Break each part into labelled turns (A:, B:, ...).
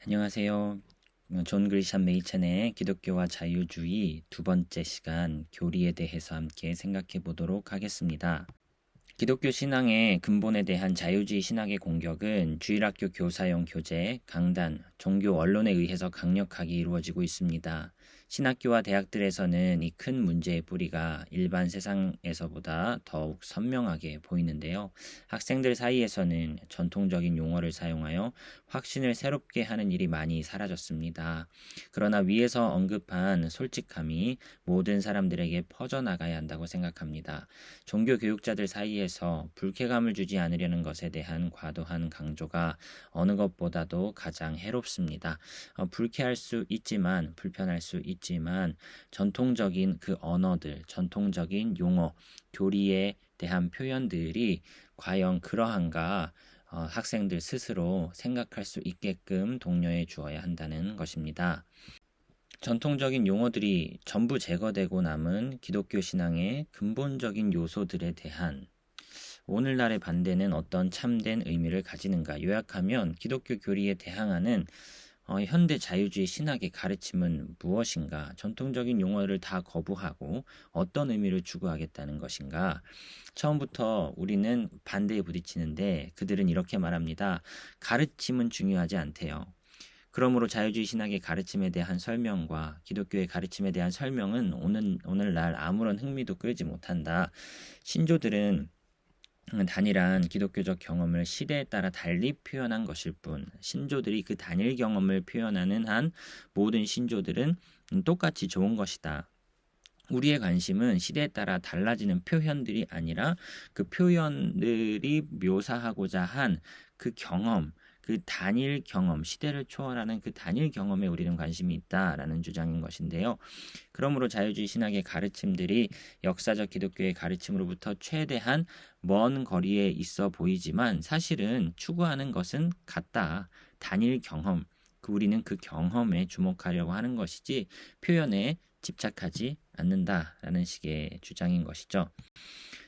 A: 안녕하세요. 존 그리샴 메이천의 기독교와 자유주의 두 번째 시간 교리에 대해서 함께 생각해 보도록 하겠습니다. 기독교 신앙의 근본에 대한 자유주의 신학의 공격은 주일학교 교사용 교재, 강단, 종교 언론에 의해서 강력하게 이루어지고 있습니다. 신학교와 대학들에서는 이 큰 문제의 뿌리가 일반 세상에서보다 더욱 선명하게 보이는데요. 학생들 사이에서는 전통적인 용어를 사용하여 확신을 새롭게 하는 일이 많이 사라졌습니다. 그러나 위에서 언급한 솔직함이 모든 사람들에게 퍼져나가야 한다고 생각합니다. 종교 교육자들 사이에서 불쾌감을 주지 않으려는 것에 대한 과도한 강조가 어느 것보다도 가장 해롭습니다. 불쾌할 수 있지만, 불편할 수 있지만 전통적인 그 언어들, 전통적인 용어, 교리에 대한 표현들이 과연 그러한가 학생들 스스로 생각할 수 있게끔 독려해 주어야 한다는 것입니다. 전통적인 용어들이 전부 제거되고 남은 기독교 신앙의 근본적인 요소들에 대한 오늘날의 반대는 어떤 참된 의미를 가지는가? 요약하면 기독교 교리에 대항하는 현대 자유주의 신학의 가르침은 무엇인가? 전통적인 용어를 다 거부하고 어떤 의미를 추구하겠다는 것인가? 처음부터 우리는 반대에 부딪히는데 그들은 이렇게 말합니다. 가르침은 중요하지 않대요. 그러므로 자유주의 신학의 가르침에 대한 설명과 기독교의 가르침에 대한 설명은 오늘날 아무런 흥미도 끌지 못한다. 신조들은 단일한 기독교적 경험을 시대에 따라 달리 표현한 것일 뿐, 신조들이 그 단일 경험을 표현하는 한 모든 신조들은 똑같이 좋은 것이다. 우리의 관심은 시대에 따라 달라지는 표현들이 아니라 그 표현들이 묘사하고자 한 그 경험, 그 단일 경험, 시대를 초월하는 그 단일 경험에 우리는 관심이 있다라는 주장인 것인데요. 그러므로 자유주의 신학의 가르침들이 역사적 기독교의 가르침으로부터 최대한 먼 거리에 있어 보이지만 사실은 추구하는 것은 같다. 단일 경험. 우리는 그 경험에 주목하려고 하는 것이지 표현에 집착하지 않는다라는 식의 주장인 것이죠.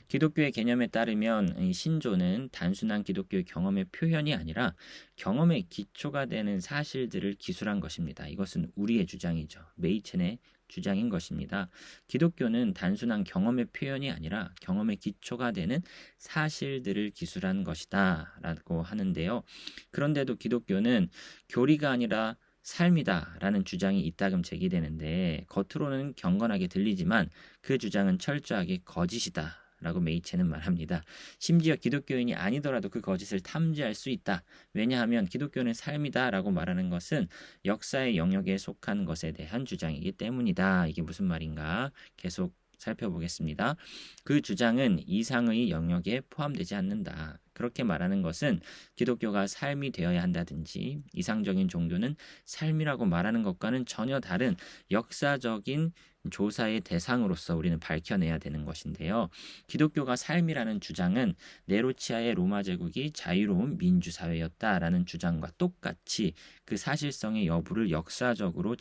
A: 기독교의 개념에 따르면 이 신조는 단순한 기독교의 경험의 표현이 아니라 경험의 기초가 되는 사실들을 기술한 것입니다. 이것은 우리의 주장이죠. 메이첸의 주장인 것입니다. 기독교는 단순한 경험의 표현이 아니라 경험의 기초가 되는 사실들을 기술한 것이다 라고 하는데요. 그런데도 기독교는 교리가 아니라 삶이다라는 주장이 이따금 제기되는데 겉으로는 경건하게 들리지만 그 주장은 철저하게 거짓이다. 라고 메이체는 말합니다. 심지어 기독교인이 아니더라도 그 거짓을 탐지할 수 있다. 왜냐하면 기독교는 삶이다 라고 말하는 것은 역사의 영역에 속한 것에 대한 주장이기 때문이다. 이게 무슨 말인가? 계속 살펴보겠습니다. 그 주장은 이상의 영역에 포함되지 않는다. 그렇게 말하는 것은 기독교가 삶이 되어야 한다든지 이상적인 종교는 삶이라고 말하는 것과는 전혀 다른 역사적인 조사의 대상으로서 우리는 밝혀내야 되는 것인데요. 기독교가 삶이라는 주장은 네로치아의 로마 제국이 자유로운 민주사회였다라는 주장과 똑같이 그 사실성의 여부를 역사적으로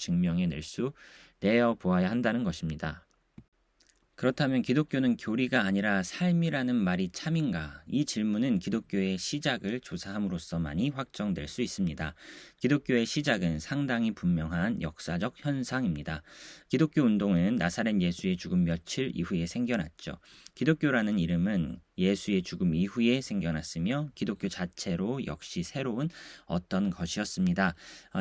A: 내어 보아야 한다는 것입니다. 그렇다면 기독교는 교리가 아니라 삶이라는 말이 참인가? 이 질문은 기독교의 시작을 조사함으로써만이 확정될 수 있습니다. 기독교의 시작은 상당히 분명한 역사적 현상입니다. 기독교 운동은 나사렛 예수의 죽음 며칠 이후에 생겨났죠. 기독교라는 이름은 예수의 죽음 이후에 생겨났으며 기독교 자체로 역시 새로운 어떤 것이었습니다.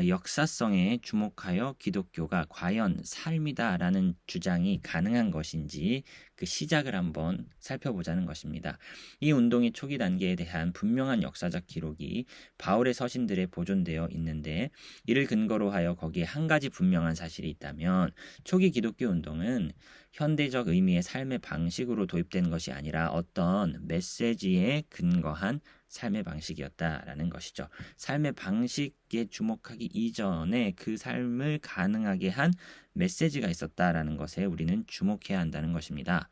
A: 역사성에 주목하여 기독교가 과연 삶이다라는 주장이 가능한 것인지 그 시작을 한번 살펴보자는 것입니다. 이 운동의 초기 단계에 대한 분명한 역사적 기록이 바울의 서신들에 보존되어 있는데 이를 근거로 하여 거기에 한 가지 분명한 사실이 있다면 초기 기독교 운동은 현대적 의미의 삶의 방식으로 도입된 것이 아니라 어떤 메시지에 근거한 삶의 방식이었다라는 것이죠. 삶의 방식에 주목하기 이전에 그 삶을 가능하게 한 메시지가 있었다라는 것에 우리는 주목해야 한다는 것입니다.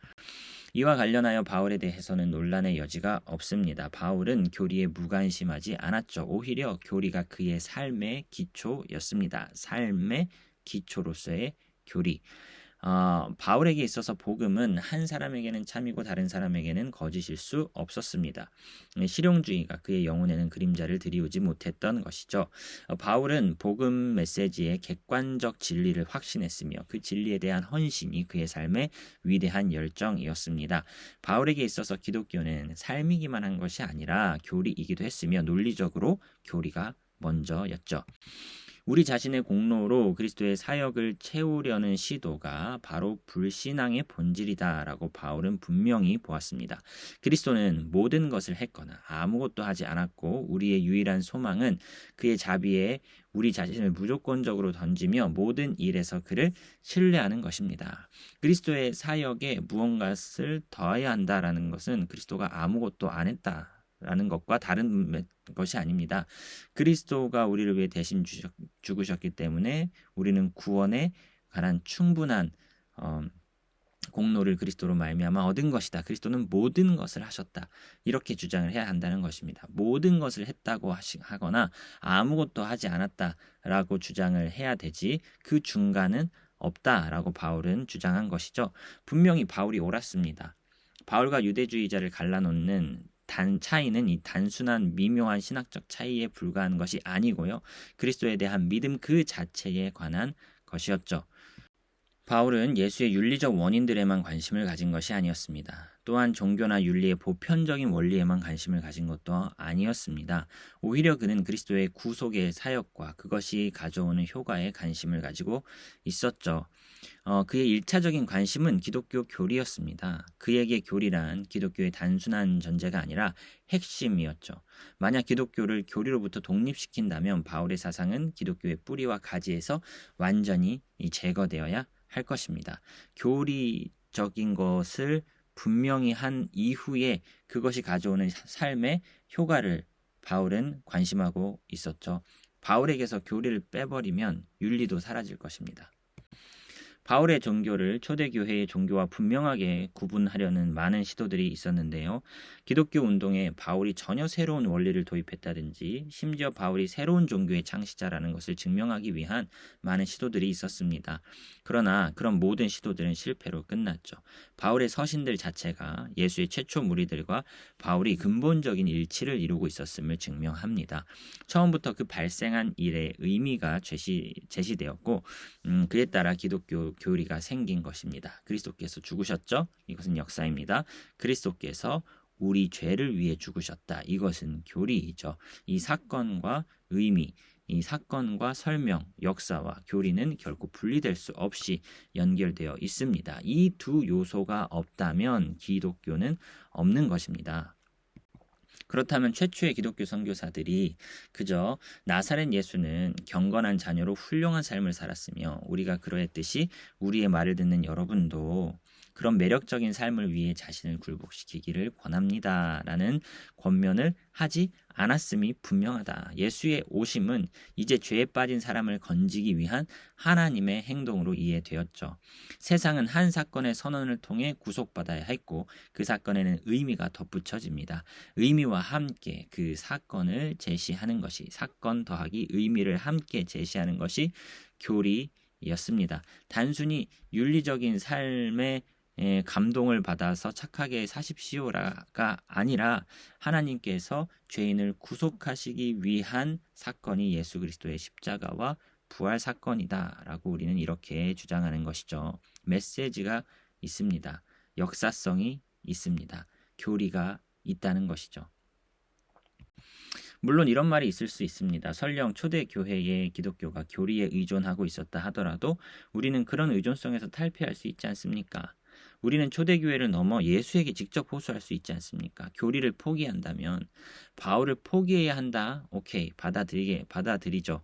A: 이와 관련하여 바울에 대해서는 논란의 여지가 없습니다. 바울은 교리에 무관심하지 않았죠. 오히려 교리가 그의 삶의 기초였습니다. 삶의 기초로서의 교리. 바울에게 있어서 복음은 한 사람에게는 참이고 다른 사람에게는 거짓일 수 없었습니다. 실용주의가 그의 영혼에는 그림자를 들이우지 못했던 것이죠. 바울은 복음 메시지의 객관적 진리를 확신했으며 그 진리에 대한 헌신이 그의 삶의 위대한 열정이었습니다. 바울에게 있어서 기독교는 삶이기만 한 것이 아니라 교리이기도 했으며 논리적으로 교리가 먼저였죠. 우리 자신의 공로로 그리스도의 사역을 채우려는 시도가 바로 불신앙의 본질이다라고 바울은 분명히 보았습니다. 그리스도는 모든 것을 했거나 아무것도 하지 않았고 우리의 유일한 소망은 그의 자비에 우리 자신을 무조건적으로 던지며 모든 일에서 그를 신뢰하는 것입니다. 그리스도의 사역에 무언가를 더해야 한다라는 것은 그리스도가 아무것도 안 했다라는 것과 다른 것이 아닙니다. 그리스도가 우리를 위해 대신 죽으셨기 때문에 우리는 구원에 관한 충분한 공로를 그리스도로 말미암아 얻은 것이다. 그리스도는 모든 것을 하셨다. 이렇게 주장을 해야 한다는 것입니다. 모든 것을 했다고 하거나 아무것도 하지 않았다라고 주장을 해야 되지 그 중간은 없다라고 바울은 주장한 것이죠. 분명히 바울이 옳았습니다. 바울과 유대주의자를 갈라놓는 차이는 이 단순한 미묘한 신학적 차이에 불과한 것이 아니고요. 그리스도에 대한 믿음 그 자체에 관한 것이었죠. 바울은 예수의 윤리적 원인들에만 관심을 가진 것이 아니었습니다. 또한 종교나 윤리의 보편적인 원리에만 관심을 가진 것도 아니었습니다. 오히려 그는 그리스도의 구속의 사역과 그것이 가져오는 효과에 관심을 가지고 있었죠. 그의 일차적인 관심은 기독교 교리였습니다. 그에게 교리란 기독교의 단순한 전제가 아니라 핵심이었죠. 만약 기독교를 교리로부터 독립시킨다면 바울의 사상은 기독교의 뿌리와 가지에서 완전히 제거되어야 할 것입니다. 교리적인 것을 분명히 한 이후에 그것이 가져오는 삶의 효과를 바울은 관심하고 있었죠. 바울에게서 교리를 빼버리면 윤리도 사라질 것입니다. 바울의 종교를 초대교회의 종교와 분명하게 구분하려는 많은 시도들이 있었는데요. 기독교 운동에 바울이 전혀 새로운 원리를 도입했다든지 심지어 바울이 새로운 종교의 창시자라는 것을 증명하기 위한 많은 시도들이 있었습니다. 그러나 그런 모든 시도들은 실패로 끝났죠. 바울의 서신들 자체가 예수의 최초 무리들과 바울이 근본적인 일치를 이루고 있었음을 증명합니다. 처음부터 그 발생한 일의 의미가 제시되었고 그에 따라 기독교 교리가 생긴 것입니다. 그리스도께서 죽으셨죠? 이것은 역사입니다. 그리스도께서 우리 죄를 위해 죽으셨다. 이것은 교리이죠. 이 사건과 의미, 이 사건과 설명, 역사와 교리는 결코 분리될 수 없이 연결되어 있습니다. 이 두 요소가 없다면 기독교는 없는 것입니다. 그렇다면 최초의 기독교 선교사들이 그저 나사렛 예수는 경건한 자녀로 훌륭한 삶을 살았으며 우리가 그러했듯이 우리의 말을 듣는 여러분도 그런 매력적인 삶을 위해 자신을 굴복시키기를 권합니다. 라는 권면을 하지 않았음이 분명하다. 예수의 오심은 이제 죄에 빠진 사람을 건지기 위한 하나님의 행동으로 이해되었죠. 세상은 한 사건의 선언을 통해 구속받아야 했고 그 사건에는 의미가 덧붙여집니다. 의미와 함께 그 사건을 제시하는 것이 사건 더하기 의미를 함께 제시하는 것이 교리였습니다. 단순히 윤리적인 삶의 감동을 받아서 착하게 사십시오라가 아니라 하나님께서 죄인을 구속하시기 위한 사건이 예수 그리스도의 십자가와 부활 사건이다라고 우리는 이렇게 주장하는 것이죠. 메시지가 있습니다. 역사성이 있습니다. 교리가 있다는 것이죠. 물론 이런 말이 있을 수 있습니다. 설령 초대교회의 기독교가 교리에 의존하고 있었다 하더라도 우리는 그런 의존성에서 탈피할 수 있지 않습니까? 우리는 초대교회를 넘어 예수에게 직접 호소할 수 있지 않습니까? 교리를 포기한다면 바울을 포기해야 한다. 오케이, 받아들이죠.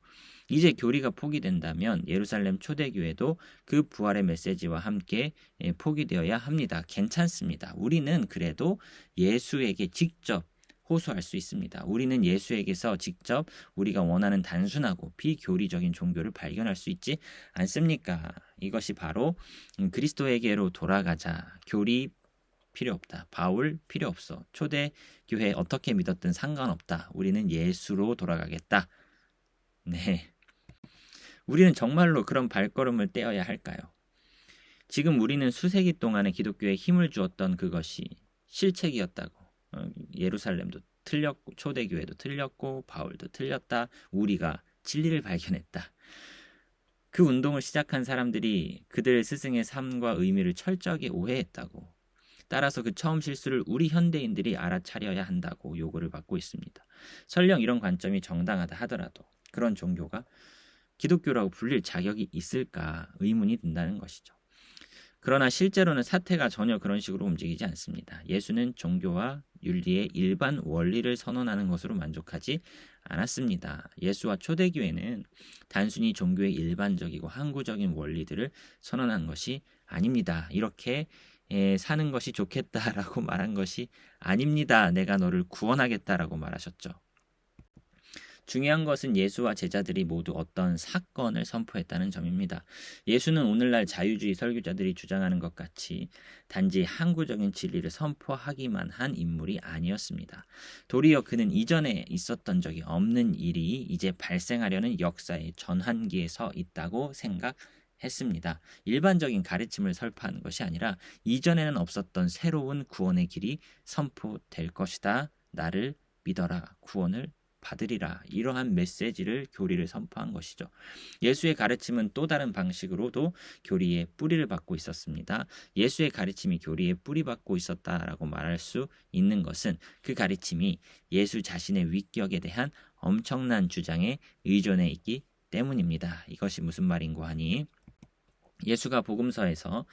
A: 이제 교리가 포기된다면 예루살렘 초대교회도 그 부활의 메시지와 함께 포기되어야 합니다. 괜찮습니다. 우리는 그래도 예수에게 직접 호소할 수 있습니다. 우리는 예수에게서 직접 우리가 원하는 단순하고 비교리적인 종교를 발견할 수 있지 않습니까? 이것이 바로 그리스도에게로 돌아가자. 교리 필요 없다. 바울 필요 없어. 초대교회 어떻게 믿었든 상관없다. 우리는 예수로 돌아가겠다. 네. 우리는 정말로 그런 발걸음을 떼어야 할까요? 지금 우리는 수세기 동안에 기독교에 힘을 주었던 그것이 실책이었다고. 예루살렘도 틀렸고 초대교회도 틀렸고 바울도 틀렸다. 우리가 진리를 발견했다. 그 운동을 시작한 사람들이 그들 스승의 삶과 의미를 철저하게 오해했다고. 따라서 그 처음 실수를 우리 현대인들이 알아차려야 한다고 요구를 받고 있습니다. 설령 이런 관점이 정당하다 하더라도 그런 종교가 기독교라고 불릴 자격이 있을까 의문이 든다는 것이죠. 그러나 실제로는 사태가 전혀 그런 식으로 움직이지 않습니다. 예수는 종교와 윤리의 일반 원리를 선언하는 것으로 만족하지 않았습니다. 예수와 초대교회는 단순히 종교의 일반적이고 항구적인 원리들을 선언한 것이 아닙니다. 이렇게 사는 것이 좋겠다라고 말한 것이 아닙니다. 내가 너를 구원하겠다라고 말하셨죠. 중요한 것은 예수와 제자들이 모두 어떤 사건을 선포했다는 점입니다. 예수는 오늘날 자유주의 설교자들이 주장하는 것 같이 단지 항구적인 진리를 선포하기만 한 인물이 아니었습니다. 도리어 그는 이전에 있었던 적이 없는 일이 이제 발생하려는 역사의 전환기에 서 있다고 생각했습니다. 일반적인 가르침을 설파하는 것이 아니라 이전에는 없었던 새로운 구원의 길이 선포될 것이다. 나를 믿어라. 구원을 받으리라. 이러한 메시지를 교리를 선포한 것이죠. 예수의 가르침은 또 다른 방식으로도 교리의 뿌리를 받고 있었습니다. 예수의 가르침이 교리의 뿌리 받고 있었다라고 말할 수 있는 것은 그 가르침이 예수 자신의 위격에 대한 엄청난 주장에 의존해 있기 때문입니다. 이것이 무슨 말인고 하니 예수가 복음서에서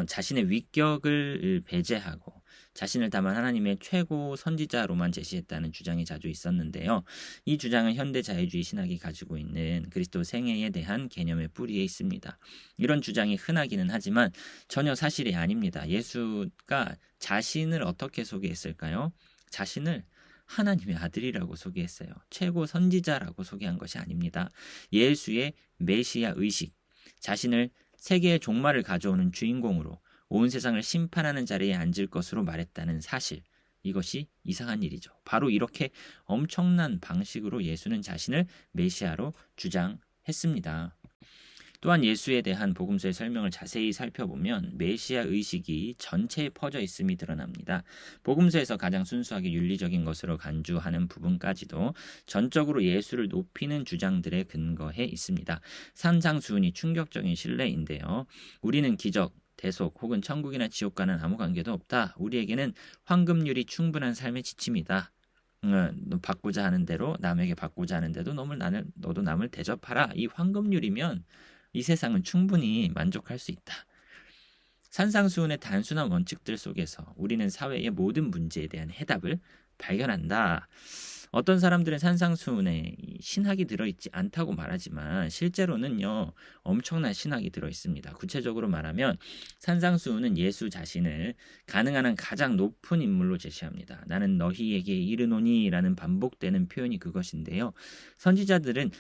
A: 자신의 위격을 배제하고 자신을 다만 하나님의 최고 선지자로만 제시했다는 주장이 자주 있었는데요. 이 주장은 현대 자유주의 신학이 가지고 있는 그리스도 생애에 대한 개념의 뿌리에 있습니다. 이런 주장이 흔하기는 하지만 전혀 사실이 아닙니다. 예수가 자신을 어떻게 소개했을까요? 자신을 하나님의 아들이라고 소개했어요. 최고 선지자라고 소개한 것이 아닙니다. 예수의 메시아 의식, 자신을 세계의 종말을 가져오는 주인공으로 온 세상을 심판하는 자리에 앉을 것으로 말했다는 사실, 이것이 이상한 일이죠. 바로 이렇게 엄청난 방식으로 예수는 자신을 메시아로 주장했습니다. 또한 예수에 대한 복음서의 설명을 자세히 살펴보면 메시아 의식이 전체에 퍼져 있음이 드러납니다. 복음서에서 가장 순수하게 윤리적인 것으로 간주하는 부분까지도 전적으로 예수를 높이는 주장들에 근거해 있습니다. 산상수훈이 충격적인 신뢰인데요. 우리는 기적, 대속 혹은 천국이나 지옥과는 아무 관계도 없다. 우리에게는 황금률이 충분한 삶의 지침이다. 너 받고자 하는 대로 남에게 받고자 하는데도 너도 남을 대접하라. 이 황금률이면 이 세상은 충분히 만족할 수 있다. 산상수훈의 단순한 원칙들 속에서 우리는 사회의 모든 문제에 대한 해답을 발견한다. 어떤 사람들은 산상수훈에 신학이 들어있지 않다고 말하지만 실제로는요, 엄청난 신학이 들어있습니다. 구체적으로 말하면 산상수훈은 예수 자신을 가능한 한 가장 높은 인물로 제시합니다. 나는 너희에게 이르노니 라는 반복되는 표현이 그것인데요. 선지자들은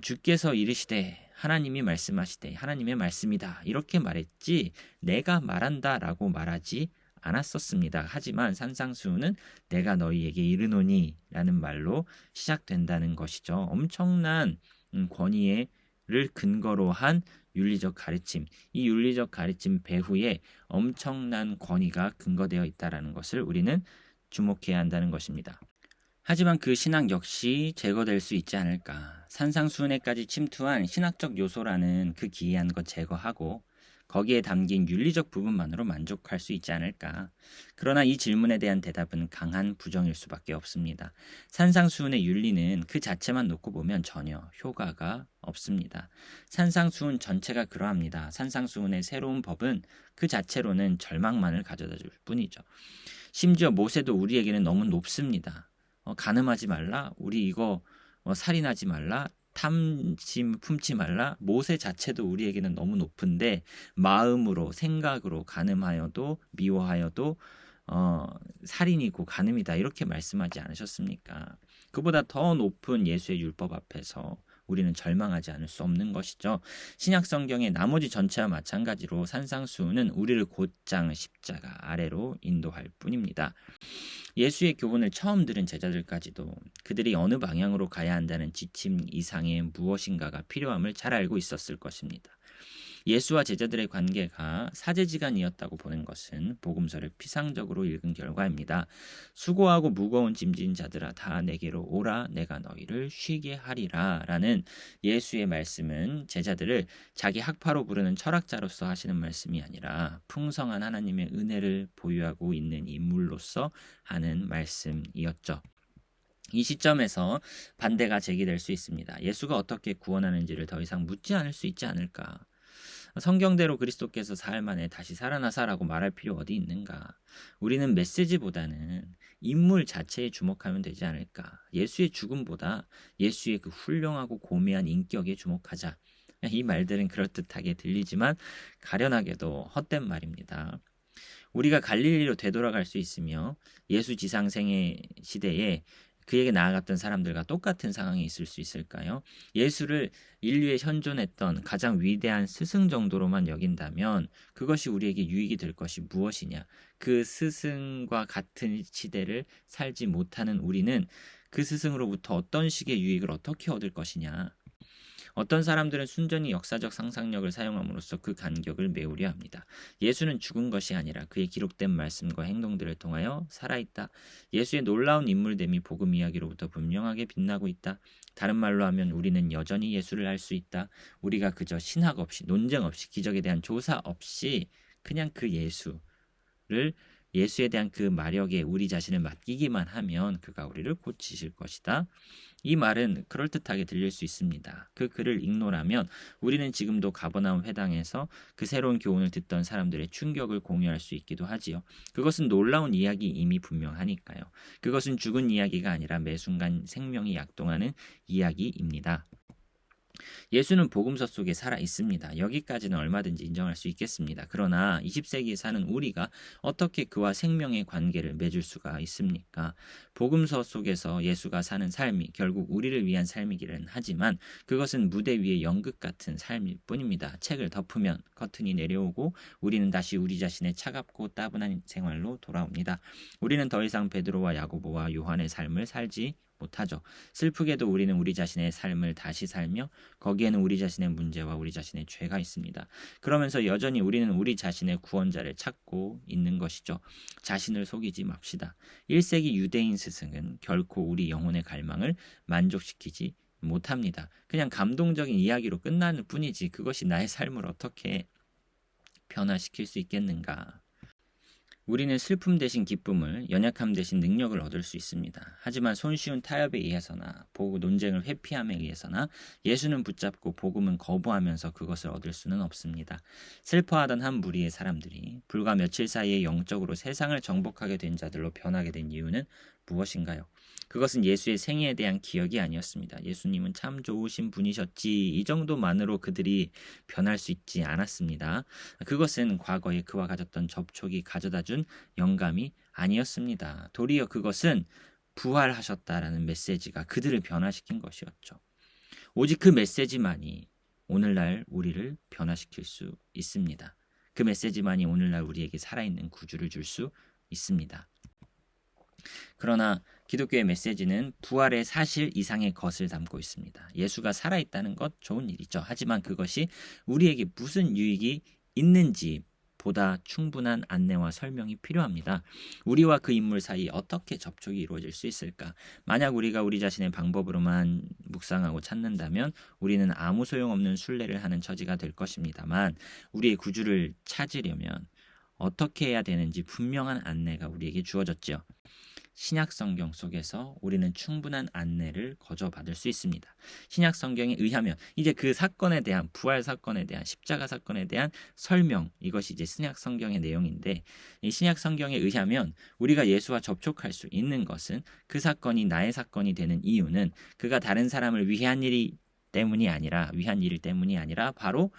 A: 주께서 이르시되 하나님이 말씀하시되 하나님의 말씀이다 이렇게 말했지 내가 말한다 라고 말하지 않았었습니다. 하지만 산상수훈은 내가 너희에게 이르노니 라는 말로 시작된다는 것이죠. 엄청난 권위를 근거로 한 윤리적 가르침, 이 윤리적 가르침 배후에 엄청난 권위가 근거되어 있다는 것을 우리는 주목해야 한다는 것입니다. 하지만 그 신학 역시 제거될 수 있지 않을까. 산상수훈에까지 침투한 신학적 요소라는 그 기이한 것 제거하고 거기에 담긴 윤리적 부분만으로 만족할 수 있지 않을까. 그러나 이 질문에 대한 대답은 강한 부정일 수밖에 없습니다. 산상수훈의 윤리는 그 자체만 놓고 보면 전혀 효과가 없습니다. 산상수훈 전체가 그러합니다. 산상수훈의 새로운 법은 그 자체로는 절망만을 가져다 줄 뿐이죠. 심지어 모세도 우리에게는 너무 높습니다. 간음하지 말라, 우리 이거 살인하지 말라, 탐심 품지 말라. 모세 자체도 우리에게는 너무 높은데 마음으로 생각으로 간음하여도 미워하여도 살인이고 간음이다 이렇게 말씀하지 않으셨습니까? 그보다 더 높은 예수의 율법 앞에서 우리는 절망하지 않을 수 없는 것이죠. 신약 성경의 나머지 전체와 마찬가지로 산상수훈은 우리를 곧장 십자가 아래로 인도할 뿐입니다. 예수의 교훈을 처음 들은 제자들까지도 그들이 어느 방향으로 가야 한다는 지침 이상의 무엇인가가 필요함을 잘 알고 있었을 것입니다. 예수와 제자들의 관계가 사제지간이었다고 보는 것은 복음서를 피상적으로 읽은 결과입니다. 수고하고 무거운 짐진 자들아 다 내게로 오라 내가 너희를 쉬게 하리라 라는 예수의 말씀은 제자들을 자기 학파로 부르는 철학자로서 하시는 말씀이 아니라 풍성한 하나님의 은혜를 보유하고 있는 인물로서 하는 말씀이었죠. 이 시점에서 반대가 제기될 수 있습니다. 예수가 어떻게 구원하는지를 더 이상 묻지 않을 수 있지 않을까? 성경대로 그리스도께서 사흘 만에 다시 살아나사라고 말할 필요 어디 있는가? 우리는 메시지보다는 인물 자체에 주목하면 되지 않을까? 예수의 죽음보다 예수의 그 훌륭하고 고귀한 인격에 주목하자. 이 말들은 그럴듯하게 들리지만 가련하게도 헛된 말입니다. 우리가 갈릴리로 되돌아갈 수 있으며 예수 지상생애 시대에 그에게 나아갔던 사람들과 똑같은 상황에 있을 수 있을까요? 예수를 인류에 현존했던 가장 위대한 스승 정도로만 여긴다면 그것이 우리에게 유익이 될 것이 무엇이냐? 그 스승과 같은 시대를 살지 못하는 우리는 그 스승으로부터 어떤 식의 유익을 어떻게 얻을 것이냐? 어떤 사람들은 순전히 역사적 상상력을 사용함으로써 그 간격을 메우려 합니다. 예수는 죽은 것이 아니라 그의 기록된 말씀과 행동들을 통하여 살아있다. 예수의 놀라운 인물됨이 복음 이야기로부터 분명하게 빛나고 있다. 다른 말로 하면 우리는 여전히 예수를 알 수 있다. 우리가 그저 신학 없이 논쟁 없이 기적에 대한 조사 없이 그냥 그 예수에 대한 그 마력에 우리 자신을 맡기기만 하면 그가 우리를 고치실 것이다. 이 말은 그럴듯하게 들릴 수 있습니다. 그 글을 읽노라면 우리는 지금도 가버나움 회당에서 그 새로운 교훈을 듣던 사람들의 충격을 공유할 수 있기도 하지요. 그것은 놀라운 이야기임이 분명하니까요. 그것은 죽은 이야기가 아니라 매 순간 생명이 약동하는 이야기입니다. 예수는 복음서 속에 살아 있습니다. 여기까지는 얼마든지 인정할 수 있겠습니다. 그러나 20세기에 사는 우리가 어떻게 그와 생명의 관계를 맺을 수가 있습니까? 복음서 속에서 예수가 사는 삶이 결국 우리를 위한 삶이기는 하지만 그것은 무대 위의 연극 같은 삶일 뿐입니다. 책을 덮으면 커튼이 내려오고 우리는 다시 우리 자신의 차갑고 따분한 생활로 돌아옵니다. 우리는 더 이상 베드로와 야고보와 요한의 삶을 살지 못하죠. 슬프게도 우리는 우리 자신의 삶을 다시 살며 거기에는 우리 자신의 문제와 우리 자신의 죄가 있습니다. 그러면서 여전히 우리는 우리 자신의 구원자를 찾고 있는 것이죠. 자신을 속이지 맙시다. 1세기 유대인 스승은 결코 우리 영혼의 갈망을 만족시키지 못합니다. 그냥 감동적인 이야기로 끝나는 뿐이지 그것이 나의 삶을 어떻게 변화시킬 수 있겠는가? 우리는 슬픔 대신 기쁨을, 연약함 대신 능력을 얻을 수 있습니다. 하지만 손쉬운 타협에 의해서나 보고 논쟁을 회피함에 의해서나 예수는 붙잡고 복음은 거부하면서 그것을 얻을 수는 없습니다. 슬퍼하던 한 무리의 사람들이 불과 며칠 사이에 영적으로 세상을 정복하게 된 자들로 변하게 된 이유는 무엇인가요? 그것은 예수의 생애에 대한 기억이 아니었습니다. 예수님은 참 좋으신 분이셨지 이 정도만으로 그들이 변할 수 있지 않았습니다. 그것은 과거에 그와 가졌던 접촉이 가져다준 영감이 아니었습니다. 도리어 그것은 부활하셨다라는 메시지가 그들을 변화시킨 것이었죠. 오직 그 메시지만이 오늘날 우리를 변화시킬 수 있습니다. 그 메시지만이 오늘날 우리에게 살아있는 구주를 줄 수 있습니다. 그러나 기독교의 메시지는 부활의 사실 이상의 것을 담고 있습니다. 예수가 살아있다는 것 좋은 일이죠. 하지만 그것이 우리에게 무슨 유익이 있는지 보다 충분한 안내와 설명이 필요합니다. 우리와 그 인물 사이 어떻게 접촉이 이루어질 수 있을까? 만약 우리가 우리 자신의 방법으로만 묵상하고 찾는다면 우리는 아무 소용없는 순례를 하는 처지가 될 것입니다만 우리의 구주를 찾으려면 어떻게 해야 되는지 분명한 안내가 우리에게 주어졌죠. 신약 성경 속에서 우리는 충분한 안내를 거저 받을 수 있습니다. 신약 성경에 의하면 이제 그 사건에 대한 부활 사건에 대한 십자가 사건에 대한 설명 이것이 이제 신약 성경의 내용인데 이 신약 성경에 의하면 우리가 예수와 접촉할 수 있는 것은 그 사건이 나의 사건이 되는 이유는 그가 다른 사람을 위한 일 때문이 아니라 바로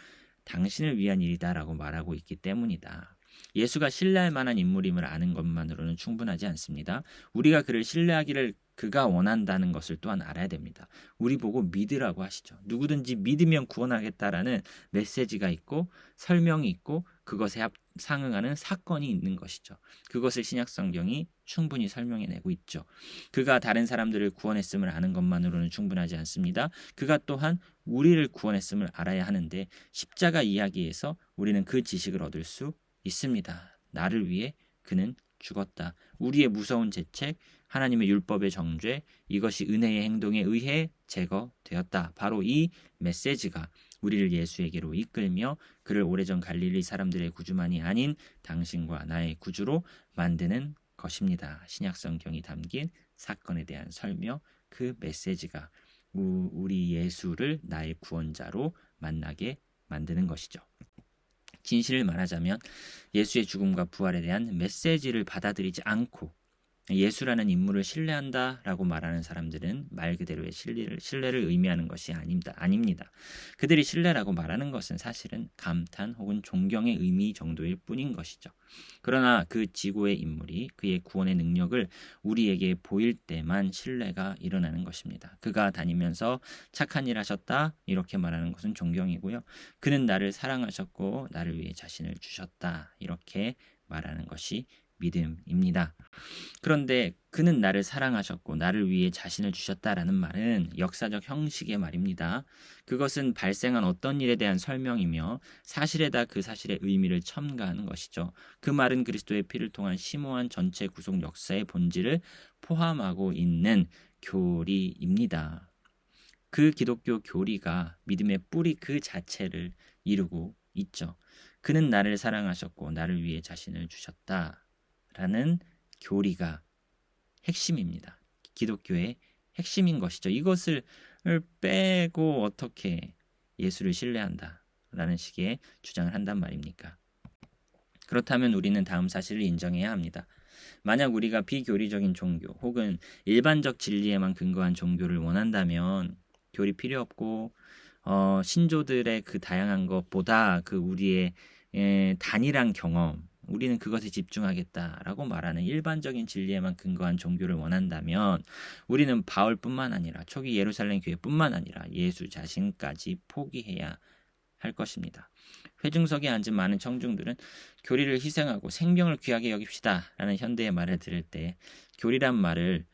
A: 당신을 위한 일이다라고 말하고 있기 때문이다. 예수가 신뢰할 만한 인물임을 아는 것만으로는 충분하지 않습니다. 우리가 그를 신뢰하기를 그가 원한다는 것을 또한 알아야 됩니다. 우리 보고 믿으라고 하시죠. 누구든지 믿으면 구원하겠다라는 메시지가 있고 설명이 있고 그것에 상응하는 사건이 있는 것이죠. 그것을 신약 성경이 충분히 설명해내고 있죠. 그가 다른 사람들을 구원했음을 아는 것만으로는 충분하지 않습니다. 그가 또한 우리를 구원했음을 알아야 하는데 십자가 이야기에서 우리는 그 지식을 얻을 수 있습니다. 나를 위해 그는 죽었다. 우리의 무서운 죄책, 하나님의 율법의 정죄, 이것이 은혜의 행동에 의해 제거되었다. 바로 이 메시지가 우리를 예수에게로 이끌며 그를 오래전 갈릴리 사람들의 구주만이 아닌 당신과 나의 구주로 만드는 것입니다. 신약 성경이 담긴 사건에 대한 설명, 그 메시지가 우리 예수를 나의 구원자로 만나게 만드는 것이죠. 진실을 말하자면 예수의 죽음과 부활에 대한 메시지를 받아들이지 않고 예수라는 인물을 신뢰한다라고 말하는 사람들은 말 그대로의 신뢰를 의미하는 것이 아닙니다. 그들이 신뢰라고 말하는 것은 사실은 감탄 혹은 존경의 의미 정도일 뿐인 것이죠. 그러나 그 지고의 인물이 그의 구원의 능력을 우리에게 보일 때만 신뢰가 일어나는 것입니다. 그가 다니면서 착한 일 하셨다 이렇게 말하는 것은 존경이고요. 그는 나를 사랑하셨고 나를 위해 자신을 주셨다 이렇게 말하는 것이 믿음입니다. 그런데 그는 나를 사랑하셨고 나를 위해 자신을 주셨다라는 말은 역사적 형식의 말입니다. 그것은 발생한 어떤 일에 대한 설명이며 사실에다 그 사실의 의미를 첨가하는 것이죠. 그 말은 그리스도의 피를 통한 심오한 전체 구속 역사의 본질을 포함하고 있는 교리입니다. 그 기독교 교리가 믿음의 뿌리 그 자체를 이루고 있죠. 그는 나를 사랑하셨고 나를 위해 자신을 주셨다라는 교리가 핵심입니다. 기독교의 핵심인 것이죠. 이것을 빼고 어떻게 예수를 신뢰한다라는 식의 주장을 한단 말입니까? 그렇다면 우리는 다음 사실을 인정해야 합니다. 만약 우리가 비교리적인 종교 혹은 일반적 진리에만 근거한 종교를 원한다면 교리 필요 없고 신조들의 그 다양한 것보다 그 우리의 단일한 경험 우리는 그것에 집중하겠다라고 말하는 일반적인 진리에만 근거한 종교를 원한다면 우리는 바울뿐만 아니라 초기 예루살렘 교회뿐만 아니라 예수 자신까지 포기해야 할 것입니다. 회중석에 앉은 많은 청중들은 교리를 희생하고 생명을 귀하게 여깁시다 라는 현대의 말을 들을 때 교리란 말을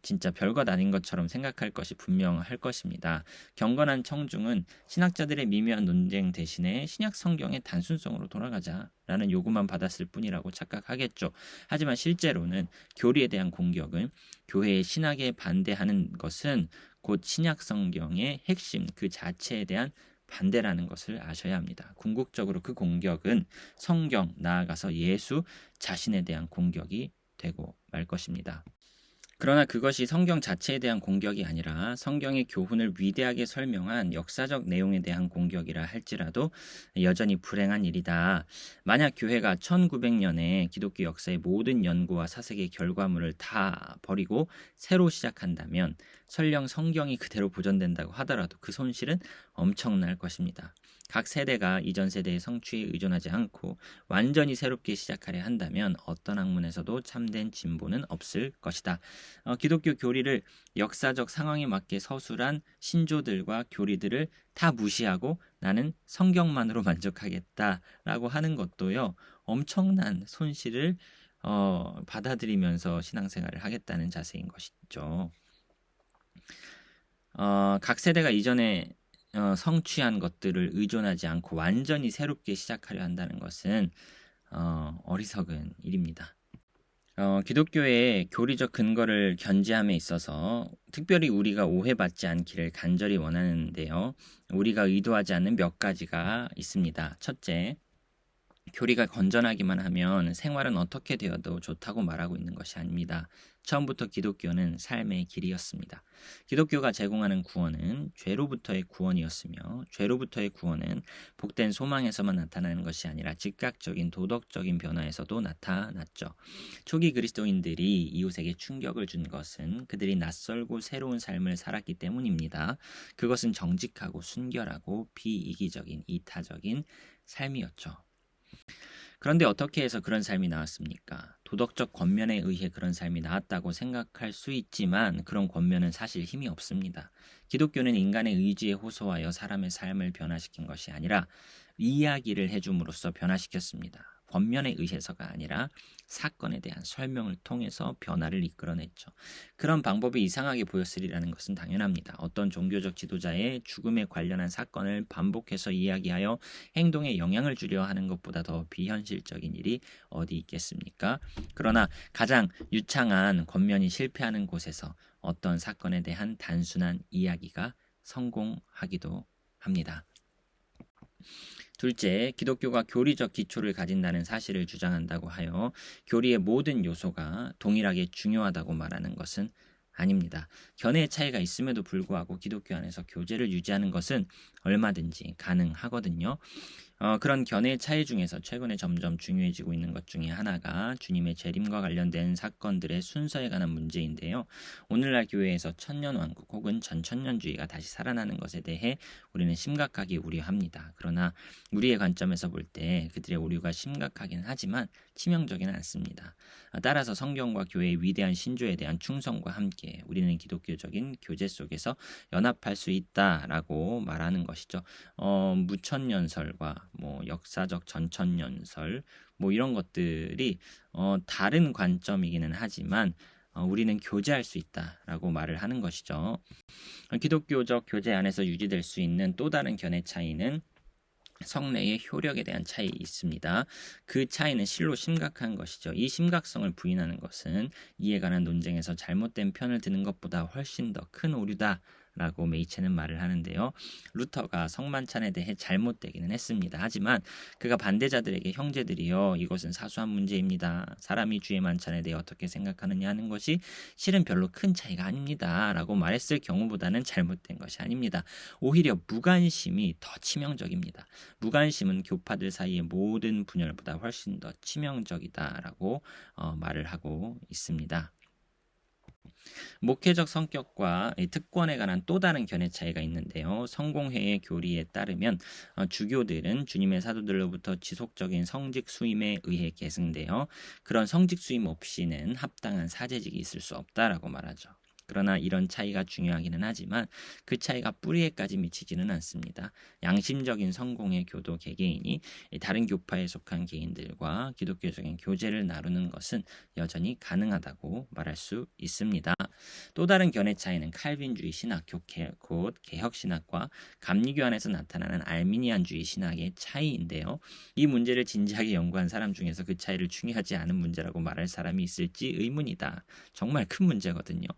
A: 진짜 별것 아닌 것처럼 생각할 것이 분명할 것입니다. 경건한 청중은 신학자들의 미묘한 논쟁 대신에 신약 성경의 단순성으로 돌아가자라는 요구만 받았을 뿐이라고 착각하겠죠. 하지만 실제로는 교리에 대한 공격은 교회의 신학에 반대하는 것은 곧 신약 성경의 핵심 그 자체에 대한 반대라는 것을 아셔야 합니다. 궁극적으로 그 공격은 성경, 나아가서 예수 자신에 대한 공격이 되고 말 것입니다. 그러나 그것이 성경 자체에 대한 공격이 아니라 성경의 교훈을 위대하게 설명한 역사적 내용에 대한 공격이라 할지라도 여전히 불행한 일이다. 만약 교회가 1900년에 기독교 역사의 모든 연구와 사색의 결과물을 다 버리고 새로 시작한다면 설령 성경이 그대로 보존된다고 하더라도 그 손실은 엄청날 것입니다. 각 세대가 이전 세대의 성취에 의존하지 않고 완전히 새롭게 시작하려 한다면 어떤 학문에서도 참된 진보는 없을 것이다. 기독교 교리를 역사적 상황에 맞게 서술한 신조들과 교리들을 다 무시하고 나는 성경만으로 만족하겠다라고 하는 것도요. 엄청난 손실을 받아들이면서 신앙생활을 하겠다는 자세인 것이죠. 각 세대가 이전에 성취한 것들을 의존하지 않고 완전히 새롭게 시작하려 한다는 것은 어리석은 일입니다. 기독교의 교리적 근거를 견지함에 있어서 특별히 우리가 오해받지 않기를 간절히 원하는데요. 우리가 의도하지 않는 몇 가지가 있습니다. 첫째, 교리가 건전하기만 하면 생활은 어떻게 되어도 좋다고 말하고 있는 것이 아닙니다. 처음부터 기독교는 삶의 길이었습니다. 기독교가 제공하는 구원은 죄로부터의 구원이었으며 죄로부터의 구원은 복된 소망에서만 나타나는 것이 아니라 즉각적인 도덕적인 변화에서도 나타났죠. 초기 그리스도인들이 이웃에게 충격을 준 것은 그들이 낯설고 새로운 삶을 살았기 때문입니다. 그것은 정직하고 순결하고 비이기적인 이타적인 삶이었죠. 그런데 어떻게 해서 그런 삶이 나왔습니까? 도덕적 권면에 의해 그런 삶이 나왔다고 생각할 수 있지만 그런 권면은 사실 힘이 없습니다. 기독교는 인간의 의지에 호소하여 사람의 삶을 변화시킨 것이 아니라 이야기를 해줌으로써 변화시켰습니다. 권면에 의해서가 아니라 사건에 대한 설명을 통해서 변화를 이끌어냈죠. 그런 방법이 이상하게 보였으리라는 것은 당연합니다. 어떤 종교적 지도자의 죽음에 관련한 사건을 반복해서 이야기하여 행동에 영향을 주려 하는 것보다 더 비현실적인 일이 어디 있겠습니까? 그러나 가장 유창한 권면이 실패하는 곳에서 어떤 사건에 대한 단순한 이야기가 성공하기도 합니다. 둘째, 기독교가 교리적 기초를 가진다는 사실을 주장한다고 하여 교리의 모든 요소가 동일하게 중요하다고 말하는 것은 아닙니다. 견해의 차이가 있음에도 불구하고 기독교 안에서 교제를 유지하는 것은 얼마든지 가능하거든요. 그런 견해의 차이 중에서 최근에 점점 중요해지고 있는 것 중에 하나가 주님의 재림과 관련된 사건들의 순서에 관한 문제인데요. 오늘날 교회에서 천년왕국 혹은 전천년주의가 다시 살아나는 것에 대해 우리는 심각하게 우려합니다. 그러나 우리의 관점에서 볼 때 그들의 오류가 심각하긴 하지만 치명적이는 않습니다. 따라서 성경과 교회의 위대한 신조에 대한 충성과 함께 우리는 기독교적인 교제 속에서 연합할 수 있다라고 말하는 것이죠. 무천년설과 역사적 전천년설 이런 것들이 다른 관점이기는 하지만 우리는 교제할 수 있다라고 말을 하는 것이죠. 기독교적 교제 안에서 유지될 수 있는 또 다른 견해 차이는 성례의 효력에 대한 차이 있습니다. 그 차이는 실로 심각한 것이죠. 이 심각성을 부인하는 것은 이에 관한 논쟁에서 잘못된 편을 드는 것보다 훨씬 더 큰 오류다 라고 메이체는 말을 하는데요. 루터가 성만찬에 대해 잘못되기는 했습니다. 하지만 그가 반대자들에게 형제들이여 이것은 사소한 문제입니다. 사람이 주의 만찬에 대해 어떻게 생각하느냐 하는 것이 실은 별로 큰 차이가 아닙니다. 라고 말했을 경우보다는 잘못된 것이 아닙니다. 오히려 무관심이 더 치명적입니다. 무관심은 교파들 사이의 모든 분열보다 훨씬 더 치명적이다라고 말을 하고 있습니다. 목회적 성격과 특권에 관한 또 다른 견해 차이가 있는데요. 성공회의 교리에 따르면 주교들은 주님의 사도들로부터 지속적인 성직 수임에 의해 계승되어 그런 성직 수임 없이는 합당한 사제직이 있을 수 없다라고 말하죠. 그러나 이런 차이가 중요하기는 하지만 그 차이가 뿌리에까지 미치지는 않습니다. 양심적인 성공의 교도 개개인이 다른 교파에 속한 개인들과 기독교적인 교제를 나누는 것은 여전히 가능하다고 말할 수 있습니다. 또 다른 견해 차이는 칼빈주의 신학, 곧 개혁신학과 감리교 안에서 나타나는 알미니안주의 신학의 차이인데요. 이 문제를 진지하게 연구한 사람 중에서 그 차이를 중요하지 않은 문제라고 말할 사람이 있을지 의문이다. 정말 큰 문제거든요.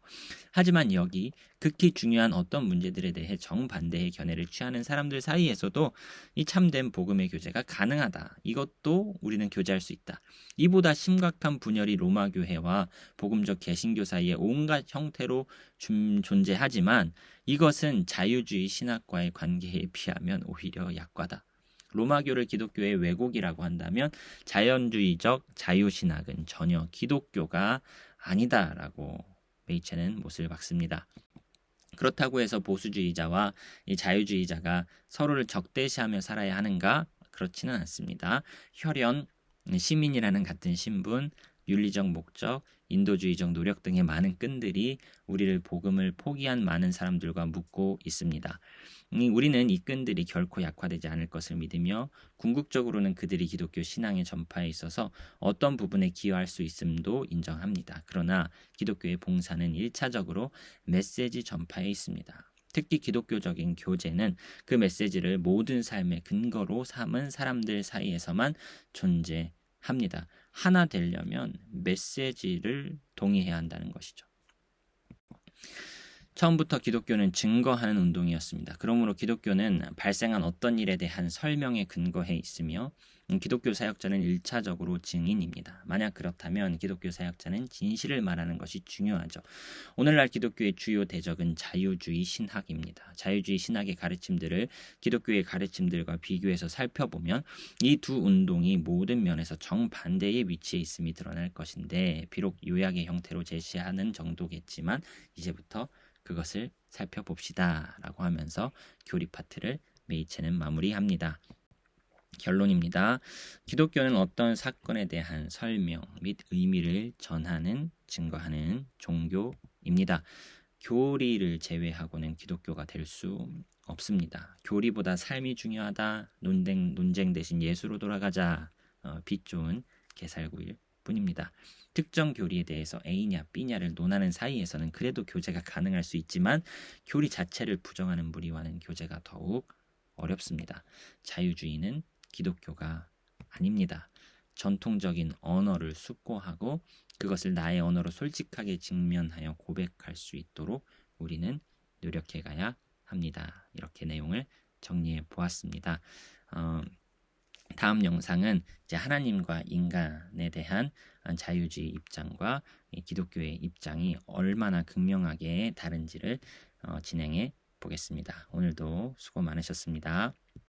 A: 하지만 여기 극히 중요한 어떤 문제들에 대해 정반대의 견해를 취하는 사람들 사이에서도 이 참된 복음의 교제가 가능하다. 이것도 우리는 교제할 수 있다. 이보다 심각한 분열이 로마 교회와 복음적 개신교 사이에 온갖 형태로 존재하지만 이것은 자유주의 신학과의 관계에 비하면 오히려 약과다. 로마교를 기독교의 왜곡이라고 한다면 자연주의적 자유신학은 전혀 기독교가 아니다라고 메이체는 못을 박습니다. 그렇다고 해서 보수주의자와 이 자유주의자가 서로를 적대시하며 살아야 하는가? 그렇지는 않습니다. 혈연, 시민이라는 같은 신분, 윤리적 목적, 인도주의적 노력 등의 많은 끈들이 우리를 복음을 포기한 많은 사람들과 묶고 있습니다. 우리는 이 끈들이 결코 약화되지 않을 것을 믿으며 궁극적으로는 그들이 기독교 신앙의 전파에 있어서 어떤 부분에 기여할 수 있음도 인정합니다. 그러나 기독교의 봉사는 1차적으로 메시지 전파에 있습니다. 특히 기독교적인 교제는 그 메시지를 모든 삶의 근거로 삼은 사람들 사이에서만 존재합니다. 하나 되려면 메시지를 동의해야 한다는 것이죠. 처음부터 기독교는 증거하는 운동이었습니다. 그러므로 기독교는 발생한 어떤 일에 대한 설명에 근거해 있으며 기독교 사역자는 1차적으로 증인입니다. 만약 그렇다면 기독교 사역자는 진실을 말하는 것이 중요하죠. 오늘날 기독교의 주요 대적은 자유주의 신학입니다. 자유주의 신학의 가르침들을 기독교의 가르침들과 비교해서 살펴보면 이 두 운동이 모든 면에서 정반대의 위치에 있음이 드러날 것인데 비록 요약의 형태로 제시하는 정도겠지만 이제부터 그것을 살펴봅시다 라고 하면서 교리 파트를 메이체는 마무리합니다. 결론입니다. 기독교는 어떤 사건에 대한 설명 및 의미를 전하는, 증거하는 종교입니다. 교리를 제외하고는 기독교가 될 수 없습니다. 교리보다 삶이 중요하다. 논쟁 대신 예수로 돌아가자. 빛 좋은 개살구일 뿐입니다. 특정 교리에 대해서 A냐 B냐를 논하는 사이에서는 그래도 교제가 가능할 수 있지만 교리 자체를 부정하는 무리와는 교제가 더욱 어렵습니다. 자유주의는 기독교가 아닙니다. 전통적인 언어를 숙고하고 그것을 나의 언어로 솔직하게 직면하여 고백할 수 있도록 우리는 노력해 가야 합니다. 이렇게 내용을 정리해 보았습니다. 다음 영상은 이제 하나님과 인간에 대한 자유주의 입장과 기독교의 입장이 얼마나 극명하게 다른지를 진행해 보겠습니다. 오늘도 수고 많으셨습니다.